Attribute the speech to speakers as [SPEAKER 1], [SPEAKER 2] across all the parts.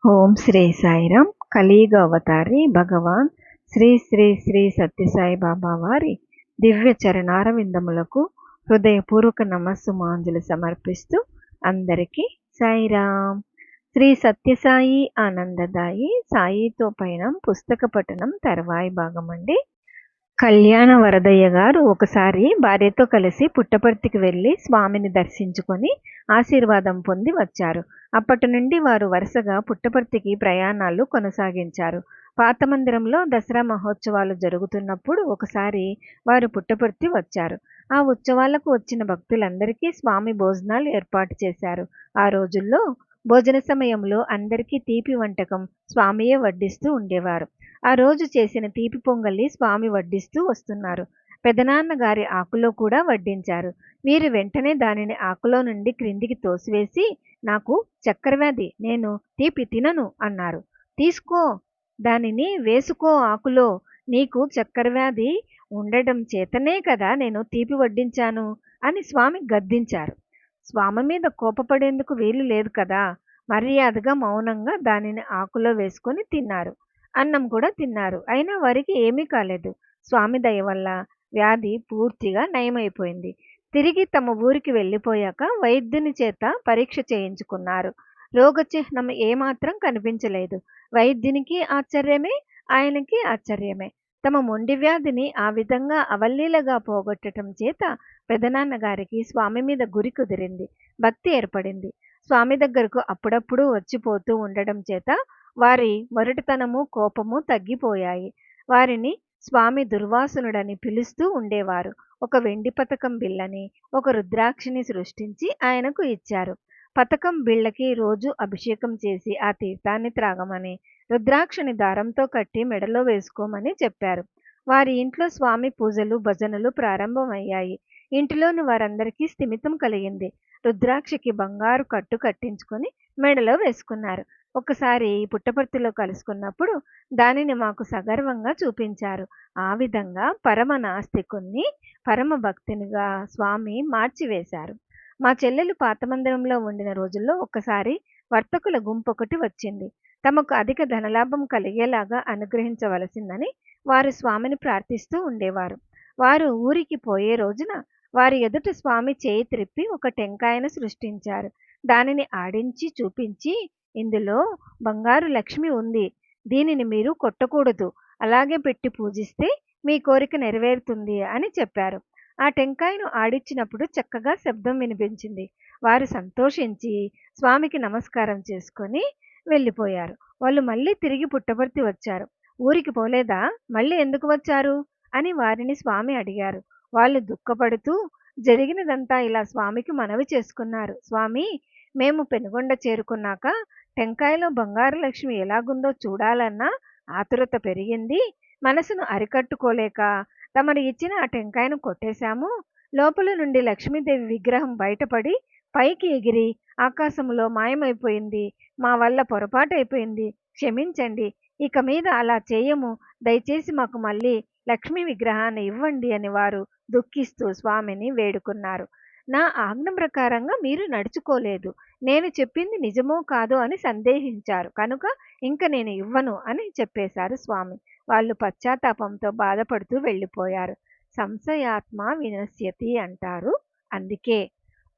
[SPEAKER 1] ఓం శ్రీ సాయిరామ్. కలియుగ అవతారి భగవాన్ శ్రీ శ్రీ శ్రీ సత్యసాయి బాబా వారి దివ్య చరణారవిందములకు హృదయపూర్వక నమస్సుమాంజలి సమర్పిస్తూ అందరికీ సాయిరామ్. శ్రీ సత్యసాయి ఆనందదాయి సాయితో పయనం పుస్తక పఠనం తర్వాయి భాగం అండి. కళ్యాణ వరదయ్య గారు ఒకసారి భార్యతో కలిసి పుట్టపర్తికి వెళ్ళి స్వామిని దర్శించుకొని ఆశీర్వాదం పొంది వచ్చారు. అప్పటి నుండి వారు వరుసగా పుట్టపర్తికి ప్రయాణాలు కొనసాగించారు. పాత మందిరంలో దసరా మహోత్సవాలు జరుగుతున్నప్పుడు ఒకసారి వారు పుట్టపర్తి వచ్చారు. ఆ ఉత్సవాలకు వచ్చిన భక్తులందరికీ స్వామి భోజనాలు ఏర్పాటు చేశారు. ఆ రోజుల్లో భోజన సమయంలో అందరికీ తీపి వంటకం స్వామియే వడ్డిస్తూ ఉండేవారు. ఆ రోజు చేసిన తీపి పొంగలి స్వామి వడ్డిస్తూ వస్తున్నారు. పెదనాన్న గారి ఆకులో కూడా వడ్డించారు. వీరు వెంటనే దానిని ఆకులో నుండి క్రిందికి తోసివేసి, నాకు చక్కెర వ్యాధి, నేను తీపి తినను అన్నారు. తీసుకో, దానిని వేసుకో ఆకులో, నీకు చక్కెర వ్యాధి ఉండడం చేతనే కదా నేను తీపి వడ్డించాను అని స్వామి గద్దించారు. స్వామి మీద కోపపడేందుకు వీలు లేదు కదా. మర్యాదగా మౌనంగా దానిని ఆకులో వేసుకొని తిన్నారు. అన్నం కూడా తిన్నారు. అయినా వారికి ఏమీ కాలేదు. స్వామి దయ వల్ల వ్యాధి పూర్తిగా నయమైపోయింది. తిరిగి తమ ఊరికి వెళ్ళిపోయాక వైద్యుని చేత పరీక్ష చేయించుకున్నారు. రోగ చిహ్నం ఏమాత్రం కనిపించలేదు. వైద్యునికి ఆశ్చర్యమే, ఆయనకి ఆశ్చర్యమే. తమ మొండి వ్యాధిని ఆ విధంగా అవలీలగా పోగొట్టడం చేత పెదనాన్న గారికి స్వామి మీద గురి కుదిరింది. భక్తి ఏర్పడింది. స్వామి దగ్గరకు అప్పుడప్పుడు వచ్చిపోతూ ఉండడం చేత వారి మొరటితనము కోపము తగ్గిపోయాయి. వారిని స్వామి దుర్వాసునుడని పిలుస్తూ ఉండేవారు. ఒక వెండి పతకం బిళ్ళని, ఒక రుద్రాక్షిని సృష్టించి ఆయనకు ఇచ్చారు. పతకం బిళ్ళకి రోజు అభిషేకం చేసి ఆ తీర్థాన్ని త్రాగమని, రుద్రాక్షని దారంతో కట్టి మెడలో వేసుకోమని చెప్పారు. వారి ఇంట్లో స్వామి పూజలు భజనలు ప్రారంభమయ్యాయి. ఇంటిలోని వారందరికీ స్థిమితం కలిగింది. రుద్రాక్షకి బంగారు కట్టు కట్టించుకొని మెడలో వేసుకున్నారు. ఒకసారి పుట్టపర్తిలో కలుసుకున్నప్పుడు దానిని మాకు సగర్వంగా చూపించారు. ఆ విధంగా పరమ నాస్తికుణ్ణి పరమ భక్తునిగా స్వామి మార్చివేశారు. మా చెల్లెలు పాత మందిరంలో ఉండిన రోజుల్లో ఒక్కసారి వర్తకుల గుంపొకటి వచ్చింది. తమకు అధిక ధనలాభం కలిగేలాగా అనుగ్రహించవలసిందని వారు స్వామిని ప్రార్థిస్తూ ఉండేవారు. వారు ఊరికి పోయే రోజున వారి ఎదుట స్వామి చేయి త్రిప్పి ఒక టెంకాయను సృష్టించారు. దానిని ఆడించి చూపించి, ఇందులో బంగారు లక్ష్మి ఉంది. దీనిని మీరు కొట్టకూడదు. అలాగే పెట్టి పూజిస్తే మీ కోరిక నెరవేరుతుంది అని చెప్పారు. ఆ టెంకాయను ఆడించినప్పుడు చక్కగా శబ్దం వినిపించింది. వారు సంతోషించి స్వామికి నమస్కారం చేసుకొని వెళ్ళిపోయారు. వాళ్ళు మళ్ళీ తిరిగి పుట్టపర్తి వచ్చారు. ఊరికి పోలేదా? మళ్ళీ ఎందుకు వచ్చారు అని వారిని స్వామి అడిగారు. వాళ్ళు దుఃఖపడుతూ జరిగినదంతా ఇలా స్వామికి మనవి చేసుకున్నారు. స్వామి, మేము పెనుగొండ చేరుకున్నాక టెంకాయలో బంగారు లక్ష్మి ఎలాగుందో చూడాలన్న ఆతురత పెరిగింది. మనసును అరికట్టుకోలేక తమరు ఇచ్చిన ఆ టెంకాయను కొట్టేశాము. లోపల నుండి లక్ష్మీదేవి విగ్రహం బయటపడి పైకి ఎగిరి ఆకాశంలో మాయమైపోయింది. మా వల్ల పొరపాటైపోయింది, క్షమించండి. ఇక మీద అలా చేయము. దయచేసి మాకు మళ్ళీ లక్ష్మీ విగ్రహాన్ని ఇవ్వండి అని వారు దుఃఖిస్తూ స్వామిని వేడుకున్నారు. నా ఆజ్ఞ ప్రకారంగా మీరు నడుచుకోలేదు. నేను చెప్పింది నిజమో కాదో అని సందేహించారు కనుక ఇంక నేను ఇవ్వను అని చెప్పేశారు స్వామి. వాళ్ళు పశ్చాత్తాపంతో బాధపడుతూ వెళ్ళిపోయారు. సంశయాత్మ వినశ్యతి అంటారు. అందుకే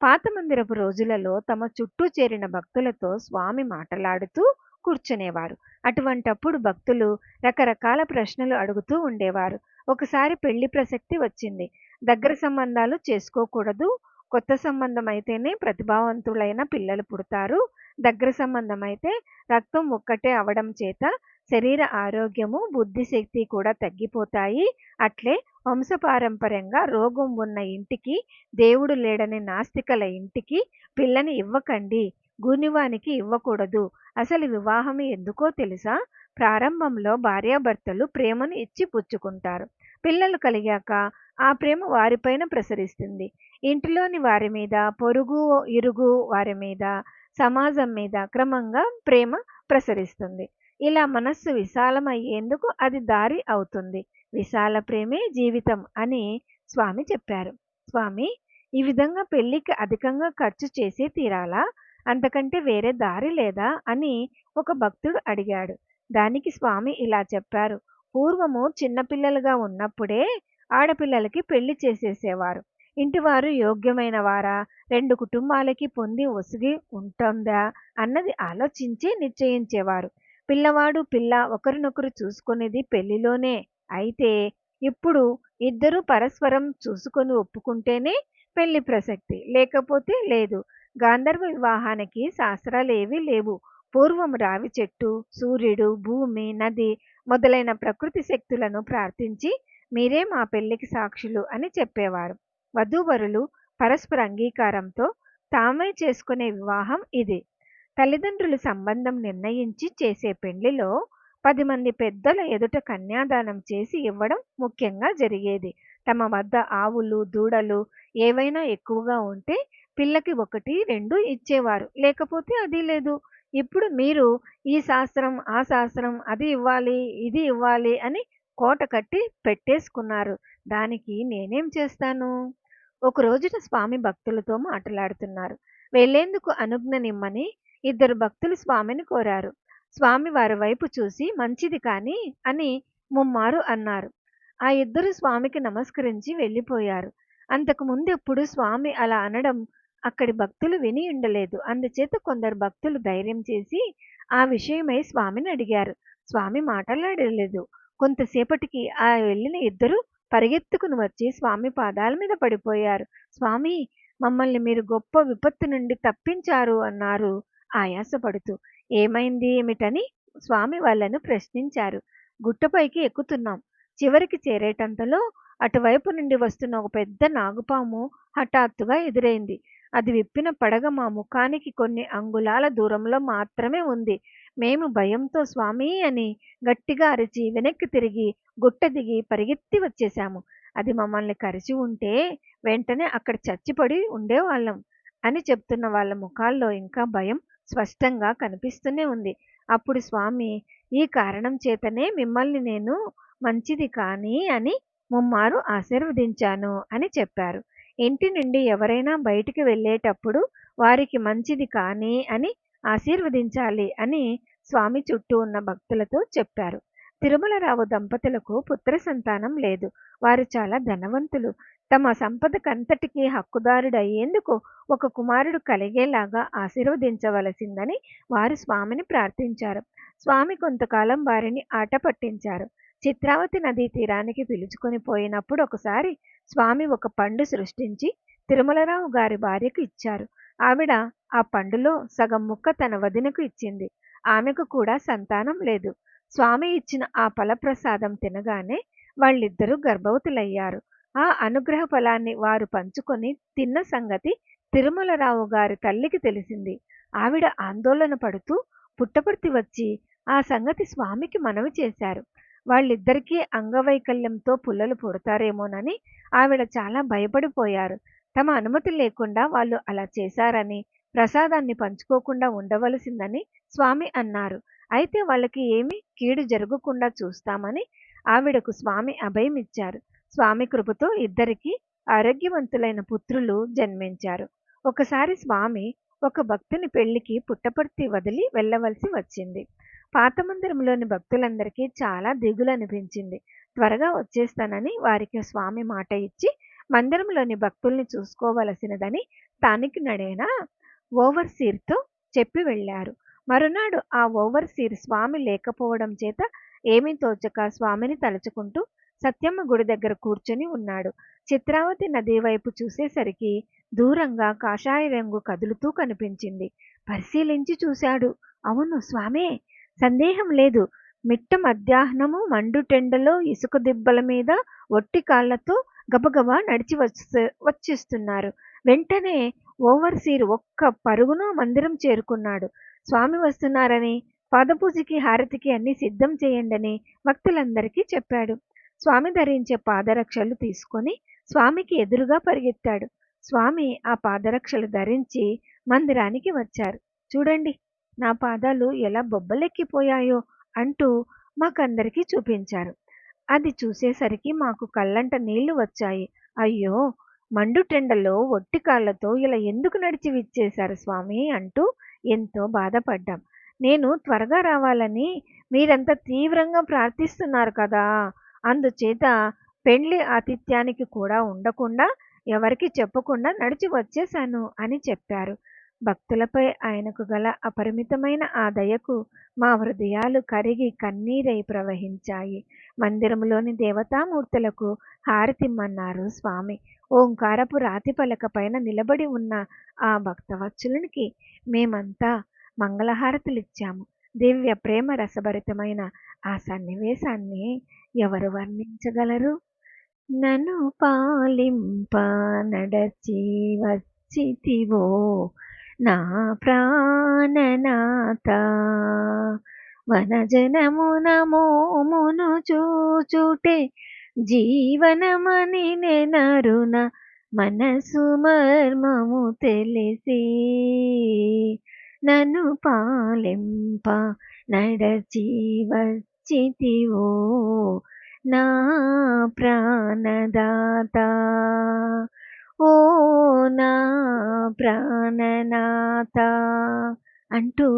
[SPEAKER 1] పాత మందిరపు రోజులలో తమ చుట్టూ చేరిన భక్తులతో స్వామి మాట్లాడుతూ కూర్చునేవారు. అటువంటప్పుడు భక్తులు రకరకాల ప్రశ్నలు అడుగుతూ ఉండేవారు. ఒకసారి పెళ్లి ప్రసక్తి వచ్చింది. దగ్గర సంబంధాలు చేసుకోకూడదు. కొత్త సంబంధం అయితేనే ప్రతిభావంతులైన పిల్లలు పుడతారు. దగ్గర సంబంధం అయితే రక్తం ఒక్కటే అవడం చేత శరీర ఆరోగ్యము బుద్ధిశక్తి కూడా తగ్గిపోతాయి. అట్లే వంశపారంపర్యంగా రోగం ఉన్న ఇంటికి, దేవుడు లేడని నాస్తికల ఇంటికి పిల్లని ఇవ్వకండి. గూనివానికి ఇవ్వకూడదు. అసలు వివాహం ఎందుకో తెలుసా? ప్రారంభంలో భార్యాభర్తలు ప్రేమను ఇచ్చి పుచ్చుకుంటారు. పిల్లలు కలిగాక ఆ ప్రేమ వారిపైన ప్రసరిస్తుంది. ఇంటిలోని వారి మీద, పొరుగు ఇరుగు వారి మీద, సమాజం మీద క్రమంగా ప్రేమ ప్రసరిస్తుంది. ఇలా మనస్సు విశాలమయ్యేందుకు అది దారి అవుతుంది. విశాల ప్రేమే జీవితం అని స్వామి చెప్పారు. స్వామి, ఈ విధంగా పెళ్లికి అధికంగా ఖర్చు చేసే తీరాలా? అంతకంటే వేరే దారి లేదా అని ఒక భక్తుడు అడిగాడు. దానికి స్వామి ఇలా చెప్పారు. పూర్వము చిన్నపిల్లలుగా ఉన్నప్పుడే ఆడపిల్లలకి పెళ్లి చేసేసేవారు. ఇంటివారు యోగ్యమైన వారా, 2 కుటుంబాలకి పొంది ఒసిగి ఉంటుందా అన్నది ఆలోచించి నిశ్చయించేవారు. పిల్లవాడు, పిల్ల ఒకరినొకరు చూసుకునేది పెళ్లిలోనే. అయితే ఇప్పుడు ఇద్దరూ పరస్పరం చూసుకొని ఒప్పుకుంటేనే పెళ్లి ప్రసక్తి. లేకపోతే లేదు. గాంధర్వ వివాహానికి శాస్త్రాలేవీ లేవు. పూర్వం రావి చెట్టు, సూర్యుడు, భూమి, నది మొదలైన ప్రకృతి శక్తులను ప్రార్థించి మీరే మా పెళ్లికి సాక్షులు అని చెప్పేవారు. వధూవరులు పరస్పర అంగీకారంతో తామే చేసుకునే వివాహం ఇది. తల్లిదండ్రులు సంబంధం నిర్ణయించి చేసే పెళ్లిలో 10 మంది పెద్దల ఎదుట కన్యాదానం చేసి ఇవ్వడం ముఖ్యంగా జరిగేది. తమ వద్ద ఆవులు, దూడలు ఏవైనా ఎక్కువగా ఉంటే పిల్లకి 1, 2 ఇచ్చేవారు. లేకపోతే అది లేదు. ఇప్పుడు మీరు ఈ శాస్త్రం, ఆ శాస్త్రం, అది ఇవ్వాలి, ఇది ఇవ్వాలి అని కోట కట్టి పెట్టేసుకున్నారు. దానికి నేనేం చేస్తాను? ఒక రోజున స్వామి భక్తులతో మాట్లాడుతున్నారు. వెళ్లేందుకు అనుజ్ఞనిమ్మని 2 భక్తులు స్వామిని కోరారు. స్వామి వారి వైపు చూసి మంచిది కాని అని ముమ్మారు అన్నారు. ఆ ఇద్దరు స్వామికి నమస్కరించి వెళ్ళిపోయారు. అంతకు ముందెప్పుడు స్వామి అలా అనడం అక్కడి భక్తులు విని ఉండలేదు. అందుచేత కొందరు భక్తులు ధైర్యం చేసి ఆ విషయమై స్వామిని అడిగారు. స్వామి మాట్లాడలేదు. కొంతసేపటికి ఆ వెళ్ళిన ఇద్దరు పరిగెత్తుకుని వచ్చి స్వామి పాదాల మీద పడిపోయారు. స్వామి, మమ్మల్ని మీరు గొప్ప విపత్తు నుండి తప్పించారు అన్నారు ఆయాసపడుతూ. ఏమైంది ఏమిటని స్వామి వాళ్ళను ప్రశ్నించారు. గుట్టపైకి ఎక్కుతున్నాం. చివరికి చేరేటంతలో అటువైపు నుండి వస్తున్న ఒక పెద్ద నాగుపాము హఠాత్తుగా ఎదురైంది. అది విప్పిన పడగ మా ముఖానికి కొన్ని అంగుళాల దూరంలో మాత్రమే ఉంది. మేము భయంతో స్వామి అని గట్టిగా అరిచి వెనక్కి తిరిగి గుట్ట దిగి పరిగెత్తి వచ్చేశాము. అది మమ్మల్ని కరిచి ఉంటే వెంటనే అక్కడ చచ్చిపడి ఉండేవాళ్ళం అని చెప్తున్న వాళ్ళ ముఖాల్లో ఇంకా భయం స్పష్టంగా కనిపిస్తూనే ఉంది. అప్పుడు స్వామి, ఈ కారణం చేతనే మిమ్మల్ని నేను మంచిది కానీ అని ముమ్మారు ఆశీర్వదించాను అని చెప్పారు. ఇంటి నుండి ఎవరైనా బయటికి వెళ్ళేటప్పుడు వారికి మంచిది కానీ అని ఆశీర్వదించాలి అని స్వామి చుట్టూ ఉన్న భక్తులతో చెప్పారు. తిరుమలరావు దంపతులకు పుత్ర సంతానం లేదు. వారు చాలా ధనవంతులు. తమ సంపదకంతటికీ హక్కుదారుడయ్యేందుకు ఒక కుమారుడు కలిగేలాగా ఆశీర్వదించవలసిందని వారు స్వామిని ప్రార్థించారు. స్వామి కొంతకాలం వారిని ఆట పట్టించారు. చిత్రావతి నదీ తీరానికి పిలుచుకొని పోయినప్పుడు ఒకసారి స్వామి ఒక పండు సృష్టించి తిరుమలరావు గారి భార్యకు ఇచ్చారు. ఆవిడ ఆ పండులో సగం ముక్క తన వదినకు ఇచ్చింది. ఆమెకు కూడా సంతానం లేదు. స్వామి ఇచ్చిన ఆ ఫలప్రసాదం తినగానే వాళ్ళిద్దరూ గర్భవతులయ్యారు. ఆ అనుగ్రహ ఫలాన్ని వారు పంచుకొని తిన్న సంగతి తిరుమలరావు గారి తల్లికి తెలిసింది. ఆవిడ ఆందోళన పడుతూ పుట్టపర్తి వచ్చి ఆ సంగతి స్వామికి మనవి చేశారు. వాళ్ళిద్దరికీ అంగవైకల్యంతో పుల్లలు పుడతారేమోనని ఆవిడ చాలా భయపడిపోయారు. తమ అనుమతి లేకుండా వాళ్ళు అలా చేశారని, ప్రసాదాన్ని పంచుకోకుండా ఉండవలసిందని స్వామి అన్నారు. అయితే వాళ్ళకి ఏమీ కీడు జరగకుండా చూస్తామని ఆవిడకు స్వామి అభయం ఇచ్చారు. స్వామి కృపతో ఇద్దరికీ ఆరోగ్యవంతులైన పుత్రులు జన్మించారు. ఒకసారి స్వామి ఒక భక్తుని పెళ్లికి పుట్టపర్తి వదిలి వెళ్ళవలసి వచ్చింది. పాత మందిరంలోని భక్తులందరికీ చాలా దిగులు అనిపించింది. త్వరగా వచ్చేస్తానని వారికి స్వామి మాట ఇచ్చి మందిరంలోని భక్తుల్ని చూసుకోవలసినదని స్థానికుడైన ఓవర్సీర్తో చెప్పి వెళ్ళారు. మరునాడు ఆ ఓవర్సీర్ స్వామి లేకపోవడం చేత ఏమీ తోచక స్వామిని తలుచుకుంటూ సత్యమ్మ గుడి దగ్గర కూర్చొని ఉన్నాడు. చిత్రావతి నది వైపు చూసేసరికి దూరంగా కాషాయ రంగు కదులుతూ కనిపించింది. పరిశీలించి చూశాడు. అవును, స్వామే. సందేహం లేదు. మిట్ట మధ్యాహ్నము మండుటెండలో ఇసుక దిబ్బల మీద ఒట్టి కాళ్లతో గబగబా నడిచి వచ్చేస్తున్నారు. వెంటనే ఓవర్సీర్ ఒక్క పరుగున మందిరం చేరుకున్నాడు. స్వామి వస్తున్నారని, పాదపూజకి హారతికి అన్ని సిద్ధం చేయండని భక్తులందరికీ చెప్పాడు. స్వామి ధరించే పాదరక్షలు తీసుకొని స్వామికి ఎదురుగా పరిగెత్తాడు. స్వామి ఆ పాదరక్షలు ధరించి మందిరానికి వచ్చారు. చూడండి, నా పాదాలు ఎలా బొబ్బలెక్కిపోయాయో అంటూ మాకందరికీ చూపించారు. అది చూసేసరికి మాకు కళ్ళంట నీళ్లు వచ్చాయి. అయ్యో, మండుటెండలో ఒట్టి కాళ్ళతో ఇలా ఎందుకు నడిచి విచ్చేశారు స్వామి అంటూ ఎంతో బాధపడ్డాం. నేను త్వరగా రావాలని మీరంత తీవ్రంగా ప్రార్థిస్తున్నారు కదా! అందుచేత పెండ్లి ఆతిథ్యానికి కూడా ఉండకుండా, ఎవరికీ చెప్పకుండా నడిచి వచ్చేశాను అని చెప్పారు. భక్తులపై ఆయనకు గల అపరిమితమైన ఆ దయకు మా హృదయాలు కరిగి కన్నీరై ప్రవహించాయి. మందిరంలోని దేవతామూర్తులకు హారతిమ్మన్నారు స్వామి. ఓంకారపు రాతి పలక పైన నిలబడి ఉన్న ఆ భక్తవత్సలునికి మేమంతా మంగళహారతులిచ్చాము. దివ్య ప్రేమ రసభరితమైన ఆ సన్నివేశాన్ని ఎవరు వర్ణించగలరు? నన్ను పాలింప నడచి వచ్చితివో నా ప్రాణనాథ, వనజనమున మోమును చూచుటే జీవనమని నెనరున మనసు మర్మము తెలిసి, నన్ను పాలింప నడచి వచ్చితివో నా ప్రాణదాత, ఓ నా ప్రాణనాథ అంటూ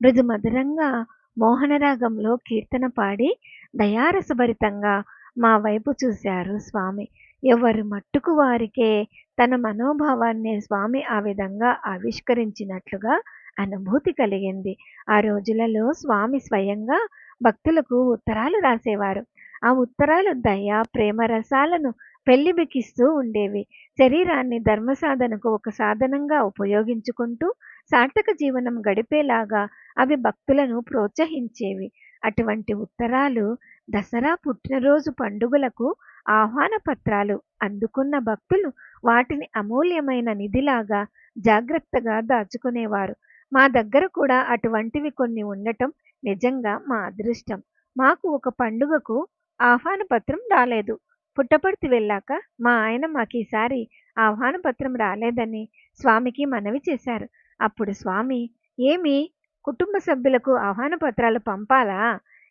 [SPEAKER 1] మృదుమధురంగా మోహనరాగంలో కీర్తన పాడి దయారసభరితంగా మా వైపు చూశారు స్వామి. ఎవరు మట్టుకు వారికే తన మనోభావాన్ని స్వామి ఆ విధంగా ఆవిష్కరించినట్లుగా అనుభూతి కలిగింది. ఆ రోజులలో స్వామి స్వయంగా భక్తులకు ఉత్తరాలు రాసేవారు. ఆ ఉత్తరాలు దయ, ప్రేమ రసాలను పెళ్లిబికిస్తూ ఉండేవి. శరీరాన్ని ధర్మ సాధనకు ఒక సాధనంగా ఉపయోగించుకుంటూ సార్థక జీవనం గడిపేలాగా అవి భక్తులను ప్రోత్సహించేవి. అటువంటి ఉత్తరాలు దసరా, పుట్టినరోజు పండుగలకు ఆహ్వాన పత్రాలు అందుకున్న భక్తులు వాటిని అమూల్యమైన నిధిలాగా జాగ్రత్తగా దాచుకునేవారు. మా దగ్గర కూడా అటువంటివి కొన్ని ఉండటం నిజంగా మా అదృష్టం. మాకు ఒక పండుగకు ఆహ్వాన పత్రం రాలేదు. పుట్టపర్తి వెళ్ళాక మా ఆయన మాకీసారి ఆహ్వాన పత్రం రాలేదని స్వామికి మనవి చేశారు. అప్పుడు స్వామి, ఏమి కుటుంబ సభ్యులకు ఆహ్వాన పత్రాలు పంపాలా?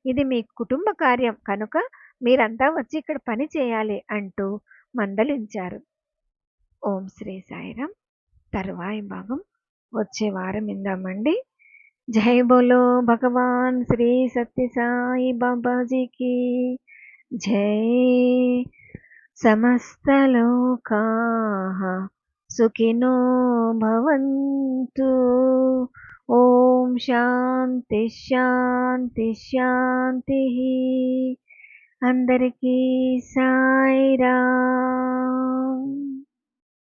[SPEAKER 1] ఇది మీ కుటుంబ కార్యం కనుక మీరంతా వచ్చి ఇక్కడ పని చేయాలి అంటూ మందలించారు. ఓం శ్రీ సాయిరాం. తరువాయి భాగం వచ్చే వారం ఇందామండి. జై బోలో భగవాన్ శ్రీ సత్య సాయి బాబాజీకి జై. సమస్తలోకాః సుఖినో భవంతు. ఓం శాంతి శాంతి శాంతి. అందరికీ సాయిరాం.